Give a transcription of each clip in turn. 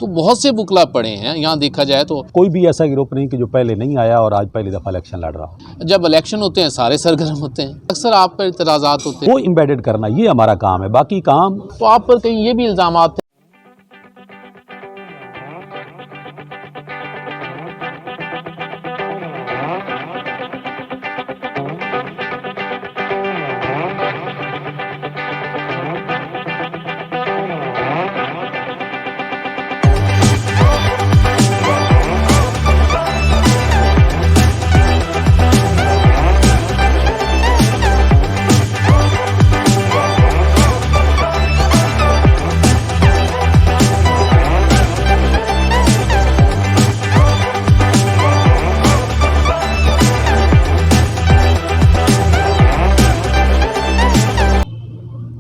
تو بہت سے وکلا پڑے ہیں یہاں دیکھا جائے تو کوئی بھی ایسا گروپ نہیں کہ جو پہلے نہیں آیا اور آج پہلی دفعہ الیکشن لڑ رہا ہو۔ جب الیکشن ہوتے ہیں سارے سرگرم ہوتے ہیں، اکثر آپ پر اعتراضات ہوتے وہ امبیڈڈ کرنا یہ ہمارا کام ہے، باقی کام تو آپ پر کہیں یہ بھی الزامات ہیں۔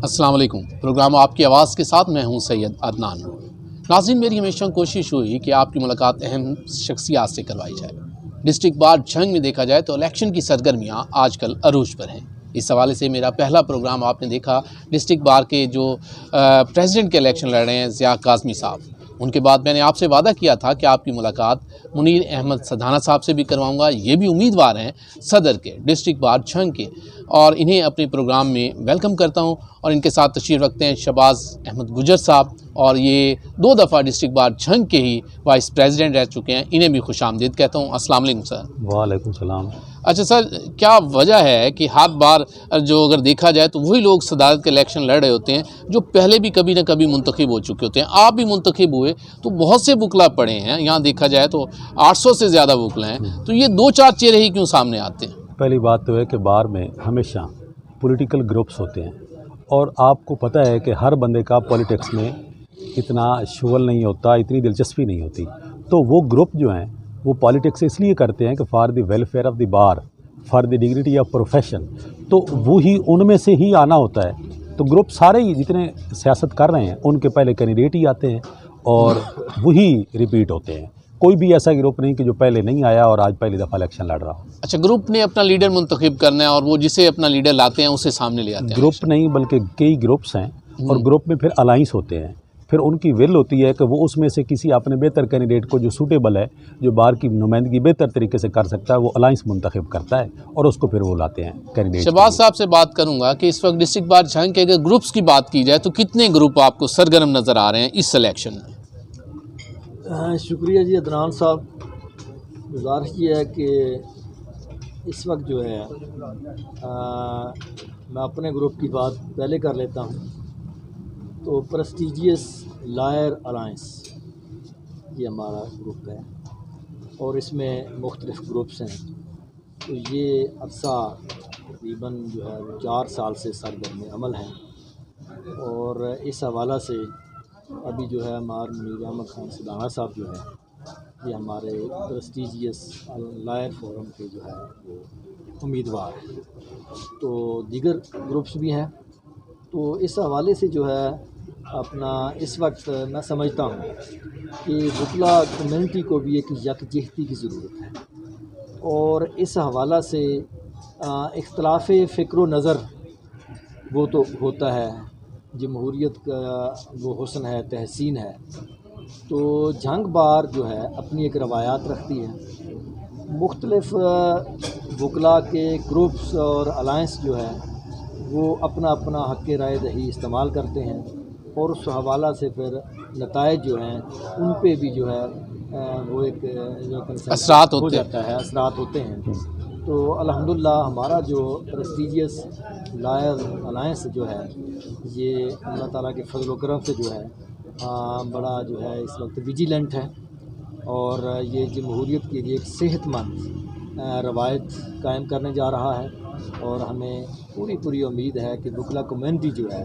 السلام علیکم، پروگرام آپ کی آواز کے ساتھ میں ہوں سید عدنان۔ ناظرین، میری ہمیشہ کوشش ہوئی کہ آپ کی ملاقات اہم شخصیات سے کروائی جائے۔ ڈسٹرکٹ بار جھنگ میں دیکھا جائے تو الیکشن کی سرگرمیاں آج کل عروج پر ہیں۔ اس حوالے سے میرا پہلا پروگرام آپ نے دیکھا ڈسٹرکٹ بار کے جو پریزیڈنٹ کے الیکشن لڑ رہے ہیں ضیاء کاظمی صاحب۔ ان کے بعد میں نے آپ سے وعدہ کیا تھا کہ آپ کی ملاقات منیر احمد سدھانا صاحب سے بھی کرواؤں گا۔ یہ بھی امیدوار ہیں صدر کے ڈسٹرکٹ بار جھنگ کے، اور انہیں اپنے پروگرام میں ویلکم کرتا ہوں۔ اور ان کے ساتھ تشریف رکھتے ہیں شہباز احمد گجر صاحب، اور یہ 2 دفعہ ڈسٹرکٹ بار جھنگ کے ہی وائس پریزیڈنٹ رہ چکے ہیں۔ انہیں بھی خوش آمدید کہتا ہوں۔ السلام علیکم سر۔ وعلیکم السلام۔ اچھا سر، کیا وجہ ہے کہ ہر بار جو اگر دیکھا جائے تو وہی لوگ صدارت کے الیکشن لڑ رہے ہوتے ہیں جو پہلے بھی کبھی نہ کبھی منتخب ہو چکے ہوتے ہیں؟ آپ بھی منتخب ہوئے تو بہت سے وکلا پڑے ہیں یہاں دیکھا جائے تو 800 سے زیادہ وکلا ہیں، تو یہ 2-4 چہرے ہی کیوں سامنے آتے ہیں؟ پہلی بات تو ہے کہ بار میں ہمیشہ پولیٹیکل گروپس ہوتے ہیں، اور آپ کو پتہ ہے کہ ہر بندے کا پولیٹکس میں اتنا شغل نہیں ہوتا، اتنی دلچسپی نہیں ہوتی، تو وہ گروپ جو ہیں وہ پالیٹکس اس لیے کرتے ہیں کہ for the welfare of the bar, for the dignity of profession, تو وہی ان میں سے ہی آنا ہوتا ہے۔ تو گروپ سارے ہی جتنے سیاست کر رہے ہیں ان کے پہلے کینڈیڈیٹ ہی آتے ہیں اور وہی ریپیٹ ہوتے ہیں۔ کوئی بھی ایسا گروپ نہیں کہ جو پہلے نہیں آیا اور آج پہلی دفعہ الیکشن لڑ رہا ہو۔ اچھا، گروپ نے اپنا لیڈر منتخب کرنا ہے اور وہ جسے اپنا لیڈر لاتے ہیں اسے سامنے لے آتے ہیں؟ گروپ نہیں بلکہ کئی گروپس ہیں، اور گروپ میں پھر الائنس ہوتے ہیں، پھر ان کی ول ہوتی ہے کہ وہ اس میں سے کسی اپنے بہتر کینڈیڈیٹ کو جو سوٹیبل ہے، جو بار کی نمائندگی بہتر طریقے سے کر سکتا ہے، وہ الائنس منتخب کرتا ہے اور اس کو پھر وہ لاتے ہیں کینڈیڈیٹ۔ شہباز صاحب سے بات کروں گا کہ اس وقت ڈسٹرکٹ بار جھنگ کے اگر گروپس کی بات کی جائے تو کتنے گروپ آپ کو سرگرم نظر آ رہے ہیں اس الیکشن میں؟ شکریہ جی عدنان صاحب۔ گزارش یہ ہے کہ اس وقت جو ہے میں اپنے گروپ کی بات پہلے کر لیتا ہوں۔ تو پریسٹیجیس لائر الائنس یہ ہمارا گروپ ہے، اور اس میں مختلف گروپس ہیں۔ تو یہ عرصہ تقریباً جو ہے 4 سال سے سرگرم عمل ہے، اور اس حوالہ سے ابھی جو ہے ہمارے منیر احمد خان سدھانا صاحب جو ہے یہ ہمارے پریسٹیجیس لائر فورم کے جو ہے وہ امیدوار ہیں۔ تو دیگر گروپس بھی ہیں، تو اس حوالے سے جو ہے اپنا اس وقت میں سمجھتا ہوں کہ وکلا کمیونٹی کو بھی ایک یکجہتی کی ضرورت ہے، اور اس حوالہ سے اختلاف فکر و نظر وہ تو ہوتا ہے، جمہوریت کا وہ حسن ہے، تحسین ہے۔ تو جھنگ بار جو ہے اپنی ایک روایات رکھتی ہے، مختلف وکلا کے گروپس اور الائنس جو ہے وہ اپنا اپنا حق رائے دہی استعمال کرتے ہیں، اور اس حوالہ سے پھر نتائج جو ہیں ان پہ بھی جو ہے وہ ایک اثرات ہو جاتا ہے، اثرات ہوتے ہیں۔ تو الحمدللہ ہمارا جو پریسٹیجیس لائر الائنس جو ہے یہ اللہ تعالیٰ کے فضل و کرم سے جو ہے بڑا جو ہے اس وقت ویجیلنٹ ہے، اور یہ جمہوریت کے لیے ایک صحت مند روایت قائم کرنے جا رہا ہے، اور ہمیں پوری امید ہے کہ وکلا کمیونٹی جو ہے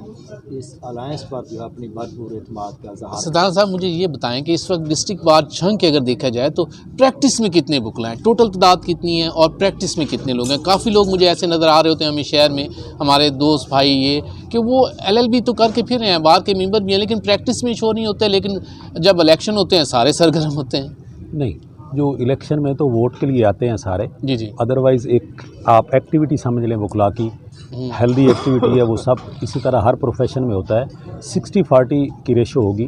اس الائنس پر جو ہے اپنی بھرپور اعتماد کا اظہار۔ سدھانا صاحب، مجھے یہ بتائیں کہ اس وقت ڈسٹرکٹ بار جھنگ کے اگر دیکھا جائے تو پریکٹس میں کتنے وکلا ہیں؟ ٹوٹل تعداد کتنی ہے اور پریکٹس میں کتنے لوگ ہیں؟ کافی لوگ مجھے ایسے نظر آ رہے ہوتے ہیں ہمیں شہر میں، ہمارے دوست بھائی، یہ کہ وہ LLB تو کر کے پھر رہے ہیں، بار کے ممبر بھی ہیں، لیکن پریکٹس میں شو نہیں ہوتے، لیکن جب الیکشن ہوتے ہیں سارے سرگرم ہوتے ہیں۔ نہیں، جو الیکشن میں تو ووٹ کے لیے آتے ہیں سارے، جی ادروائز ایک آپ ایکٹیویٹی سمجھ لیں وکلا کی، ہیلدی ایکٹیویٹی ہے وہ سب، اسی طرح ہر پروفیشن میں ہوتا ہے۔ 60-40 کی ریشو ہوگی،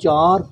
4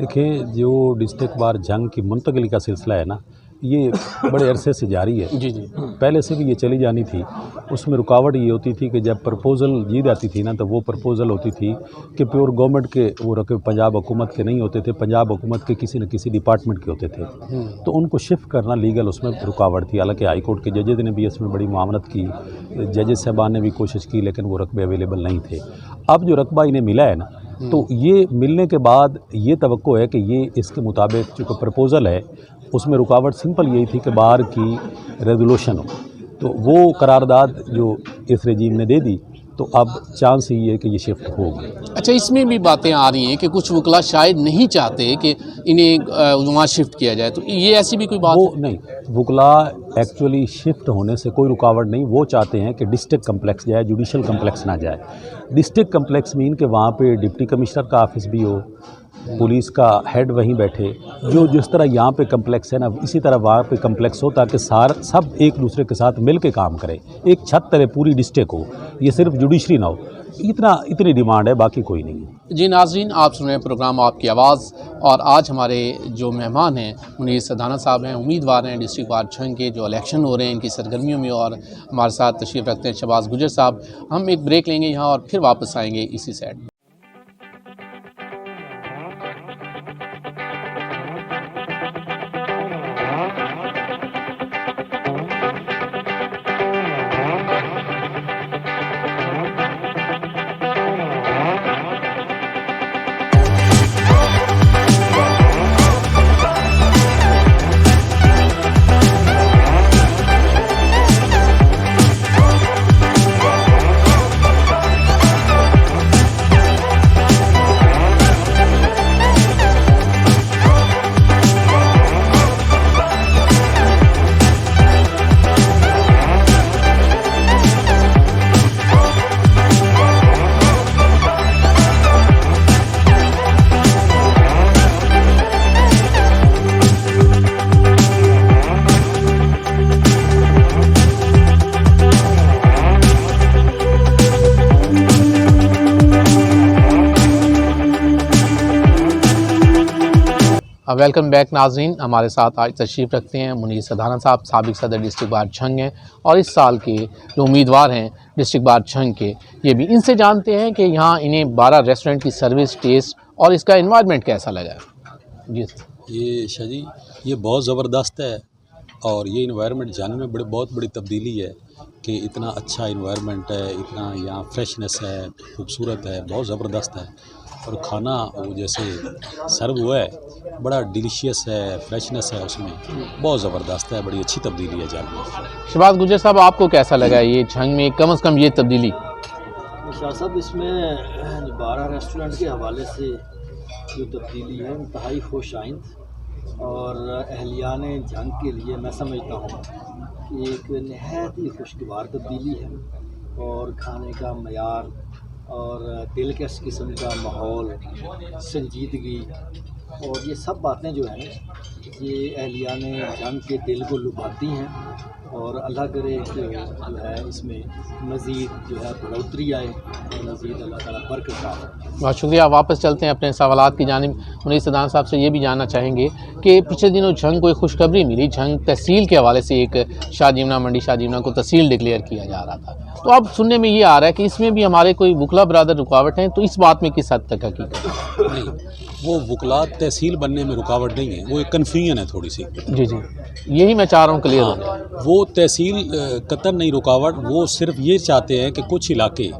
دیکھیں جو ڈسٹرکٹ بار جنگ کی منتقلی کا سلسلہ ہے نا، یہ بڑے عرصے سے جاری ہے۔ جی جی پہلے سے بھی یہ چلی جانی تھی۔ اس میں رکاوٹ یہ ہوتی تھی کہ جب پرپوزل جیت آتی تھی نا، تو وہ پرپوزل ہوتی تھی کہ پیور گورنمنٹ کے وہ رقم پنجاب حکومت کے نہیں ہوتے تھے، پنجاب حکومت کے کسی نہ کسی ڈپارٹمنٹ کے ہوتے تھے، تو ان کو شفٹ کرنا لیگل اس میں رکاوٹ تھی۔ حالانکہ ہائی کورٹ کے ججز نے بھی اس میں بڑی معاونت کی، ججز صاحبان نے بھی کوشش کی، لیکن وہ رقبے اویلیبل نہیں تھے۔ اب جو رقبہ انہیں ملا ہے نا، تو یہ ملنے کے بعد یہ توقع ہے کہ یہ اس کے مطابق چونکہ پرپوزل ہے، اس میں رکاوٹ سمپل یہی تھی کہ باہر کی ریزولوشن ہو، تو وہ قرارداد جو اس رجیم نے دے دی، تو اب چانس ہی ہے کہ یہ شفٹ ہوگی۔ اچھا، اس میں بھی باتیں آ رہی ہیں کہ کچھ وکلا شاید نہیں چاہتے کہ انہیں وہاں شفٹ کیا جائے، تو یہ ایسی بھی کوئی بات وہ نہیں، وکلا ایکچولی شفٹ ہونے سے کوئی رکاوٹ نہیں، وہ چاہتے ہیں کہ ڈسٹرکٹ کمپلیکس جائے، جوڈیشل کمپلیکس نہ جائے۔ ڈسٹرکٹ کمپلیکس مین کہ وہاں پہ ڈپٹی کمشنر کا آفس بھی ہو، پولیس کا ہیڈ وہیں بیٹھے، جو جس طرح یہاں پہ کمپلیکس ہے نا، اسی طرح وہاں پہ کمپلیکس ہو، تاکہ سب ایک دوسرے کے ساتھ مل کے کام کرے، ایک چھت تلے پوری ڈسٹرکٹ ہو، یہ صرف جوڈیشری نہ ہو۔ اتنی ڈیمانڈ ہے، باقی کوئی نہیں ہے۔ جی ناظرین، آپ سن رہے ہیں پروگرام آپ کی آواز، اور آج ہمارے جو مہمان ہیں منیر سدھانا صاحب ہیں، امیدوار ہیں ڈسٹرکٹ بار جھنگ کے جو الیکشن ہو رہے ہیں ان کی سرگرمیوں میں، اور ہمارے ساتھ تشریف رکھتے ہیں شہباز گجر صاحب۔ ہم ایک بریک لیں گے یہاں اور پھر واپس آئیں گے اسی سائڈ میں۔ ویلکم بیک ناظرین، ہمارے ساتھ آج تشریف رکھتے ہیں منیر سدھانا صاحب، سابق صدر ڈسٹرکٹ بار جھنگ ہیں، اور اس سال کے جو امیدوار ہیں ڈسٹرکٹ بار جھنگ کے، یہ بھی ان سے جانتے ہیں کہ یہاں انہیں 12 ریسٹورنٹ کی سروس، ٹیسٹ اور اس کا انوائرمنٹ کیسا لگا ہے۔ جی یہ شاہ جی، یہ بہت زبردست ہے، اور یہ انوائرمنٹ جانے میں بہت بڑی تبدیلی ہے کہ اتنا اچھا انوائرمنٹ ہے، اتنا یہاں فریشنس ہے، خوبصورت ہے، بہت زبردست ہے، اور کھانا وہ جیسے سرو ہوا ہے بڑا ڈیلیشیس ہے، فریشنس ہے اس میں، بہت زبردست ہے، بڑی اچھی تبدیلی ہے جانے میں۔ شہباز گجر صاحب، آپ کو کیسا لگا یہ جھنگ میں کم از کم یہ تبدیلی؟ شاہ صاحب، اس میں 12 ریسٹورنٹ کے حوالے سے جو تبدیلی ہے انتہائی خوش آئند، اور اہلیان جنگ کے لیے میں سمجھتا ہوں کہ ایک نہایت ہی خوشگوار تبدیلی ہے، اور کھانے کا معیار اور دلکش قسم کا ماحول، سنجیدگی، اور یہ سب باتیں جو ہیں یہ اہلیان جنگ کے دل کو لبھاتی ہیں، اور اللہ کرے کہ جو ہے اس میں مزید جو ہے بڑھوتری آئے، اور مزید اللہ تعالیٰ برکت آئے۔ بہت شکریہ۔ واپس چلتے ہیں اپنے سوالات کی جانب۔ منیر سدھانا صاحب سے یہ بھی جاننا چاہیں گے کہ پچھلے دنوں جھنگ کو ایک خوشخبری ملی، جھنگ تحصیل کے حوالے سے ایک شاہ جیمنا منڈی شاہ جیمنا کو تحصیل ڈکلیئر کیا جا رہا تھا، تو اب سننے میں یہ آ رہا ہے کہ اس میں بھی ہمارے کوئی وکلا برادر رکاوٹ ہیں، تو اس بات میں کس حد تک حقیقت ہے؟ نہیں، وہ وکلا تحصیل بننے میں رکاوٹ نہیں ہے، وہ ایک کنفیوژن ہے تھوڑی سی۔ جی جی، یہی میں چاہ رہا ہوں کلیئر ہو جائے۔ وہ تحصیل قطر نہیں رکاوٹ، وہ صرف یہ چاہتے ہیں کہ کچھ علاقے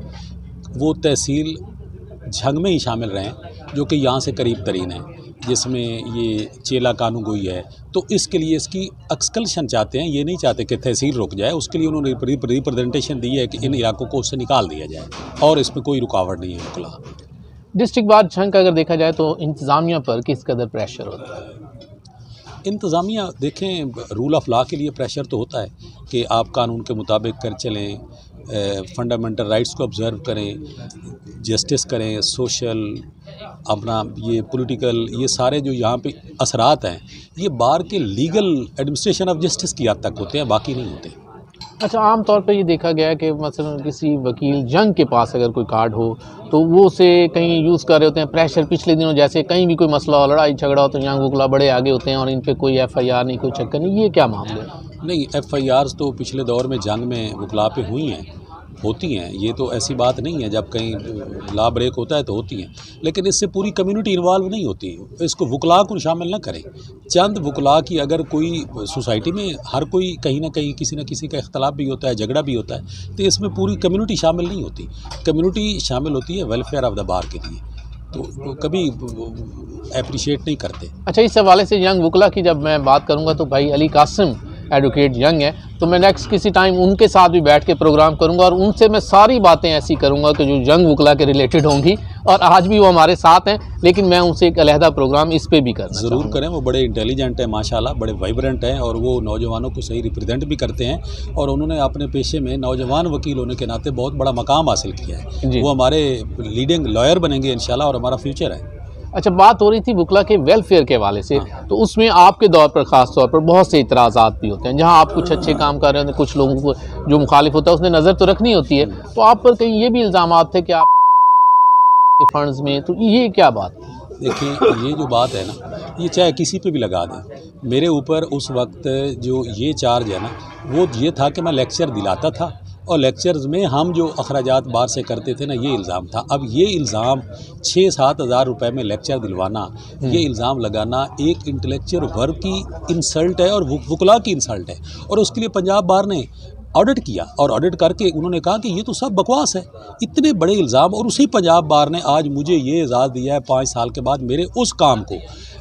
وہ تحصیل جھنگ میں ہی شامل رہیں، جو کہ یہاں سے قریب ترین ہیں، جس میں یہ چیلا کانو گوئی ہے، تو اس کے لیے اس کی ایکسکلشن چاہتے ہیں، یہ نہیں چاہتے کہ تحصیل رک جائے، اس کے لیے انہوں نے ریپرزنٹیشن دی ہے کہ ان علاقوں کو اس سے نکال دیا جائے، اور اس میں کوئی رکاوٹ نہیں ہے وکلا۔ ڈسٹرکٹ بار جھنگ کا اگر دیکھا جائے تو انتظامیہ پر کس قدر پریشر ہوتا ہے؟ انتظامیہ دیکھیں، رول آف لا کے لیے پریشر تو ہوتا ہے کہ آپ قانون کے مطابق کر چلیں، فنڈامنٹل رائٹس کو آبزرو کریں، جسٹس کریں، سوشل، اپنا یہ پولیٹیکل، یہ سارے جو یہاں پہ اثرات ہیں یہ بار کے لیگل ایڈمنسٹریشن آف جسٹس کی حد تک ہوتے ہیں، باقی نہیں ہوتے۔ اچھا، عام طور پہ یہ دیکھا گیا ہے کہ مثلا کسی وکیل جنگ کے پاس اگر کوئی کارڈ ہو تو وہ اسے کہیں یوز کر رہے ہوتے ہیں پریشر. پچھلے دنوں جیسے کہیں بھی کوئی مسئلہ ہو، لڑائی جھگڑا ہو تو جنگ وکلا بڑے آگے ہوتے ہیں اور ان پہ کوئی ایف آئی آر نہیں، کوئی چکر نہیں. یہ کیا معاملہ ہے؟ نہیں، ایف آئی آرز تو پچھلے دور میں جنگ میں وکلا پہ ہوتی ہیں. یہ تو ایسی بات نہیں ہے، جب کہیں لا بریک ہوتا ہے تو ہوتی ہیں، لیکن اس سے پوری کمیونٹی انوالو نہیں ہوتی. اس کو وکلا کو شامل نہ کریں. چند وکلا کی اگر کوئی سوسائٹی میں ہر کوئی کہیں نہ کہیں کسی نہ کسی کا اختلاف بھی ہوتا ہے، جھگڑا بھی ہوتا ہے، تو اس میں پوری کمیونٹی شامل نہیں ہوتی. کمیونٹی شامل ہوتی ہے ویلفیئر آف دا بار کے لیے، تو کبھی اپریشیٹ نہیں کرتے. اچھا، اس حوالے سے ینگ وکلا کی جب میں بات کروں گا تو بھائی علی قاسم ایڈوکیٹ ینگ ہے، تو میں نیکسٹ کسی ٹائم ان کے ساتھ بھی بیٹھ کے پروگرام کروں گا اور ان سے میں ساری باتیں ایسی کروں گا کہ جو ینگ وکلا کے ریلیٹڈ ہوں گی. اور آج بھی وہ ہمارے ساتھ ہیں، لیکن میں ان سے ایک علیحدہ پروگرام اس پہ بھی کرنا ضرور کریں. وہ بڑے انٹیلیجنٹ ہیں ماشاءاللہ، بڑے وائبرنٹ ہیں، اور وہ نوجوانوں کو صحیح ریپرزینٹ بھی کرتے ہیں، اور انہوں نے اپنے پیشے میں نوجوان وکیل ہونے کے ناطے بہت بڑا مقام حاصل کیا ہے. جی. وہ ہمارے لیڈنگ لائر بنیں گے انشاءاللہ، اور ہمارا فیوچر ہے. اچھا، بات ہو رہی تھی وکلا کے ویلفیئر کے حوالے سے، تو اس میں آپ کے دور پر خاص طور پر بہت سے اعتراضات بھی ہوتے ہیں. جہاں آپ کچھ اچھے کام کر رہے ہوتے ہیں، کچھ لوگوں کو جو مخالف ہوتا ہے اس نے نظر تو رکھنی ہوتی ہے، تو آپ پر کہیں یہ بھی الزامات تھے کہ آپ کے فنڈز میں، تو یہ کیا بات ہے؟ دیکھیں، یہ جو بات ہے نا، یہ چاہے کسی پہ بھی لگا دیں. میرے اوپر اس وقت جو یہ چارج ہے نا، وہ یہ تھا کہ میں لیکچر دلاتا تھا، اور لیکچرز میں ہم جو اخراجات بار سے کرتے تھے نا، یہ الزام تھا. اب یہ الزام 6-7 ہزار روپے میں لیکچر دلوانا، یہ الزام لگانا ایک انٹلیکچوئل ورک کی انسلٹ ہے اور وکلا کی انسلٹ ہے. اور اس کے لیے پنجاب بار نے آڈٹ کیا، اور آڈٹ کر کے انہوں نے کہا کہ یہ تو سب بکواس ہے. اتنے بڑے الزام، اور اسی پنجاب بار نے آج مجھے یہ اعزاز دیا ہے 5 سال کے بعد، میرے اس کام کو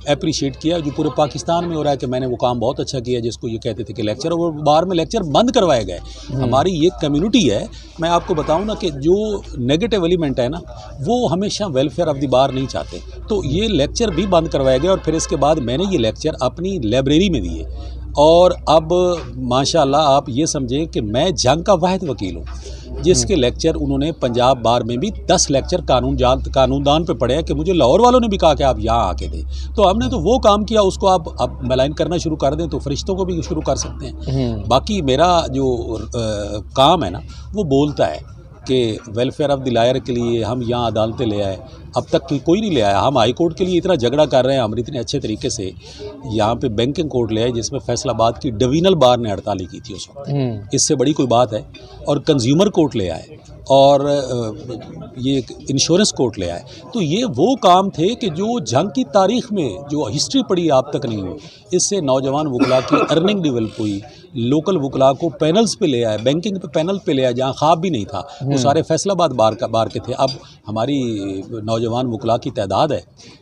اپریشیٹ کیا جو پورے پاکستان میں ہو رہا ہے، کہ میں نے وہ کام بہت اچھا کیا جس کو یہ کہتے تھے کہ لیکچر، اور وہ بار میں لیکچر بند کروائے گئے. ہماری یہ کمیونٹی ہے، میں آپ کو بتاؤں نا کہ جو نیگیٹو ایلیمنٹ ہے نا، وہ ہمیشہ ویلفیئر آف دی بار نہیں چاہتے. تو یہ لیکچر بھی بند کروائے گئے، اور پھر اس کے بعد میں نے یہ لیکچر اپنی لائبریری میں دیے. اور اب ماشاءاللہ آپ یہ سمجھیں کہ میں جنگ کا واحد وکیل ہوں جس کے لیکچر انہوں نے پنجاب بار میں بھی 10 لیکچر قانون دان پہ پڑھے ہیں، کہ مجھے لاہور والوں نے بھی کہا کہ آپ یہاں آ کے دیں. تو ہم نے تو وہ کام کیا، اس کو آپ اب ملائن کرنا شروع کر دیں تو فرشتوں کو بھی شروع کر سکتے ہیں. باقی میرا جو کام ہے نا، وہ بولتا ہے کہ ویلفیئر آف دی لائر کے لیے ہم یہاں عدالتیں لے آئے. اب تک کوئی نہیں لے آیا. ہم ہائی کورٹ کے لیے اتنا جھگڑا کر رہے ہیں، ہم اتنے اچھے طریقے سے یہاں پہ بینکنگ کورٹ لے آئے، جس میں فیصل آباد کی ڈویژنل بار نے ہڑتالی کی تھی اس وقت. اس سے بڑی کوئی بات ہے. اور کنزیومر کورٹ لے آئے، اور یہ انشورنس کورٹ لے آئے. تو یہ وہ کام تھے کہ جو جنگ کی تاریخ میں جو ہسٹری پڑھی آپ تک نہیں ہوئی. اس سے نوجوان وکلا کی ارننگ ڈیولپ ہوئی. لوکل وکلا کو پینلز پہ لے آئے، بینکنگ پہ پینل پہ لے آئے جہاں خواب بھی نہیں تھا. وہ سارے فیصل آباد بار کے تھے. اب ہماری نوجوان وکلا کی تعداد ہے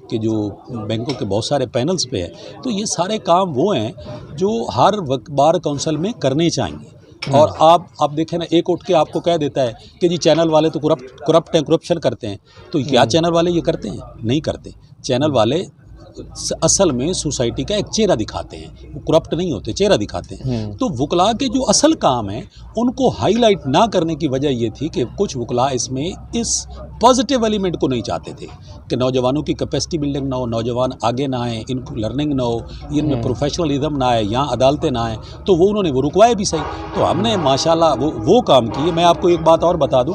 کہ جو بینکوں کے بہت سارے پینلز پہ ہے. تو یہ سارے کام وہ ہیں جو ہر بار کونسل میں کرنے چاہیے. اور آپ دیکھیں نا، ایک اٹھ کے آپ کو کہہ دیتا ہے کہ جی چینل والے تو کرپٹ ہیں، کرپشن کرتے ہیں. تو کیا چینل والے یہ کرتے ہیں؟ نہیں کرتے. چینل والے اصل میں سوسائٹی کا ایک چہرہ دکھاتے ہیں، وہ کرپٹ نہیں ہوتے، چہرہ دکھاتے ہیں. تو وکلا کے جو اصل کام ہیں ان کو ہائی لائٹ نہ کرنے کی وجہ یہ تھی کہ کچھ وکلا اس میں اس پازیٹیو ایلیمنٹ کو نہیں چاہتے تھے کہ نوجوانوں کی کیپیسٹی بلڈنگ نہ ہو، نوجوان آگے نہ آئیں، ان کو لرننگ نہ ہو، ان میں پروفیشنلزم نہ آئے، یہاں عدالتیں نہ آئیں. تو وہ انہوں نے وہ رکوائے بھی صحیح. تو ہم نے ماشاءاللہ وہ کام کیے. میں آپ کو ایک بات اور بتا دوں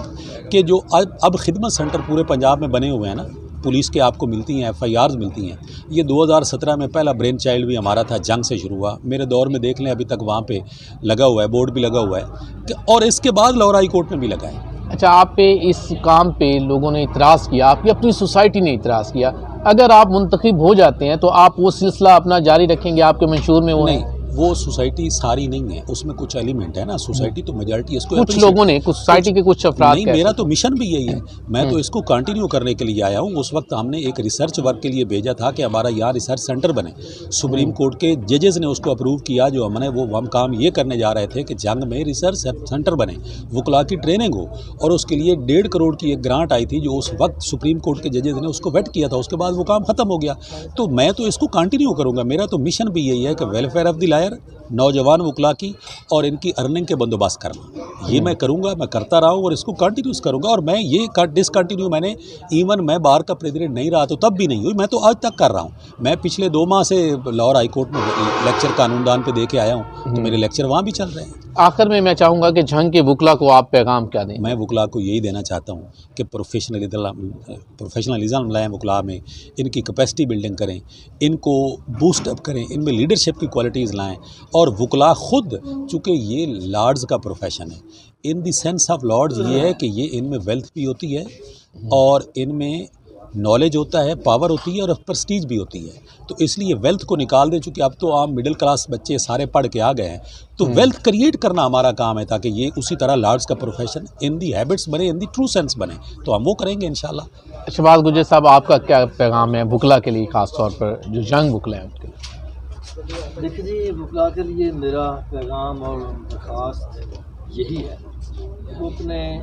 کہ جو اب خدمت سینٹر پورے پنجاب میں بنے ہوئے ہیں نا، پولیس کے آپ کو ملتی ہیں، ایف آئی آرز ملتی ہیں. یہ 2017 میں پہلا برین چائلڈ بھی ہمارا تھا، جنگ سے شروع ہوا. میرے دور میں دیکھ لیں ابھی تک وہاں پہ لگا ہوا ہے، بورڈ بھی لگا ہوا ہے، اور اس کے بعد لاہور ہائی کورٹ میں بھی لگا ہے. اچھا، آپ پہ اس کام پہ لوگوں نے اعتراض کیا، آپ کی اپنی سوسائٹی نے اعتراض کیا. اگر آپ منتخب ہو جاتے ہیں تو آپ وہ سلسلہ اپنا جاری رکھیں گے؟ آپ کے منشور میں وہ نہیں، وہ سوسائٹی ساری نہیں ہے، اس میں کچھ ایلیمنٹ ہے نا. سوسائٹی تو میجارٹی اس کو کچھ لوگوں نے، کچھ سوسائٹی کے کچھ افراد. نہیں، میرا تو مشن بھی یہی ہے. میں تو اس کو کنٹینیو کرنے کے لیے آیا ہوں. اس وقت ہم نے ایک ریسرچ ورک کے لیے بھیجا تھا کہ ہمارا یہاں ریسرچ سینٹر بنے. سپریم کورٹ کے ججز نے اس کو اپروو کیا. جو ہم کام یہ کرنے جا رہے تھے کہ جنگ میں ریسرچ سینٹر بنے، وکلا کی ٹریننگ ہو. اور اس کے لیے 1.5 کروڑ کی ایک گرانٹ آئی تھی جو اس وقت سپریم کورٹ کے ججز نے اس کو ویٹ کیا تھا. اس کے بعد وہ کام ختم ہو گیا. تو میں تو اس کو کنٹینیو کروں گا. میرا تو مشن بھی یہی ہے کہ ویلفیئر آف دی لائر، نوجوان وکلا کی اور ان کی ارننگ کے بندوبست کرنا. یہ میں کروں گا، میں کرتا رہا ہوں اور اس کو کنٹینیوس کروں گا. اور میں یہ ڈسکنٹینیو میں بار کا پریزیڈنٹ نہیں رہا تو تب بھی نہیں ہوئی، میں تو آج تک کر رہا ہوں. میں پچھلے 2 ماہ سے لاہور ہائی کورٹ میں لیکچر قانون دان پہ دے کے آیا ہوں، تو میرے لیکچر وہاں بھی چل رہے ہیں. آخر میں میں چاہوں گا کہ جھنگ کے وکلا کو آپ پیغام کیا دیں؟ میں وکلا کو یہی دینا چاہتا ہوں کہ پروفیشنلزم لائیں وکلا میں، ان کی کیپیسٹی بلڈنگ کریں، ان کو بوسٹ اپ کریں، ان میں لیڈرشپ کی کوالٹیز لائیں، اور وکلا خود، چونکہ یہ لارڈز کا پروفیشن ہے، ان دی سینس آف لارڈز یہ ہے کہ یہ ان میں ویلتھ بھی ہوتی ہے اور ان میں نالج ہوتا ہے، پاور ہوتی ہے اور پرسٹیج بھی ہوتی ہے، تو اس لیے ویلتھ کو نکال دیں، چونکہ اب تو عام مڈل کلاس بچے سارے پڑھ کے آ گئے ہیں، تو ویلتھ کریٹ کرنا ہمارا کام ہے تاکہ یہ اسی طرح لارڈز کا پروفیشن ان دی ہیبٹس بنے، ان دی ٹرو سینس بنے، تو ہم وہ کریں گے انشاءاللہ۔ شہباز گجر صاحب، آپ کا کیا پیغام ہے وکلا کے لیے، خاص طور پر جو جنگ وکلا ہیں ان کے لیے؟ دیکھیں جی، وکلا کے لیے میرا پیغام اور درخواست یہی ہے، وہ اپنے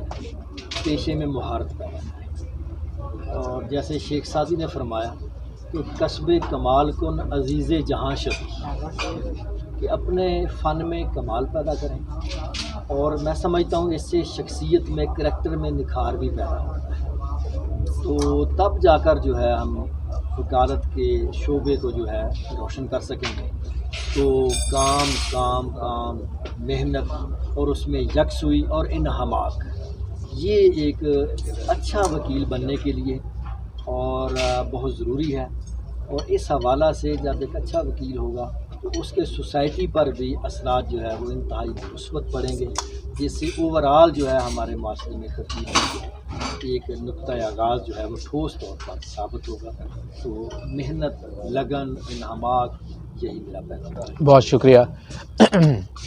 پیشے میں مہارت پیدا کریں، اور جیسے شیخ سعدی نے فرمایا کہ کسب کمال کن عزیز جہاں شد، کہ اپنے فن میں کمال پیدا کریں، اور میں سمجھتا ہوں اس سے شخصیت میں، کریکٹر میں نکھار بھی پیدا ہوتا ہے، تو تب جا کر جو ہے ہم وکالت کے شعبے کو جو ہے روشن کر سکیں گے۔ تو کام، محنت اور اس میں یکسوئی اور انہماک، یہ ایک اچھا وکیل بننے کے لیے اور بہت ضروری ہے، اور اس حوالہ سے جب ایک اچھا وکیل ہوگا تو اس کے سوسائٹی پر بھی اثرات جو ہے وہ انتہائی مثبت پڑیں گے، جس سے اوورآل جو ہے ہمارے معاشرے میں خطیب ایک نقطۂ آغاز جو ہے وہ ٹھوس طور پر ثابت ہوگا۔ تو محنت، لگن، انہماک، یہی میرا پیغام ہے۔ بہت شکریہ۔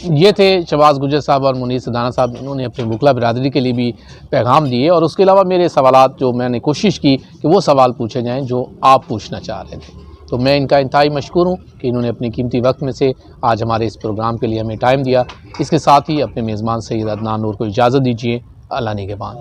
یہ تھے شہباز گجر صاحب اور منیر سدانہ صاحب، انہوں نے اپنے وکلا برادری کے لیے بھی پیغام دیے، اور اس کے علاوہ میرے سوالات جو میں نے کوشش کی کہ وہ سوال پوچھے جائیں جو آپ پوچھنا چاہ رہے تھے، تو میں ان کا انتہائی مشکور ہوں کہ انہوں نے اپنے قیمتی وقت میں سے آج ہمارے اس پروگرام کے لیے ہمیں ٹائم دیا۔ اس کے ساتھ ہی اپنے میزبان سید عدنان نور کو اجازت دیجیے۔ اللہ نگہبان۔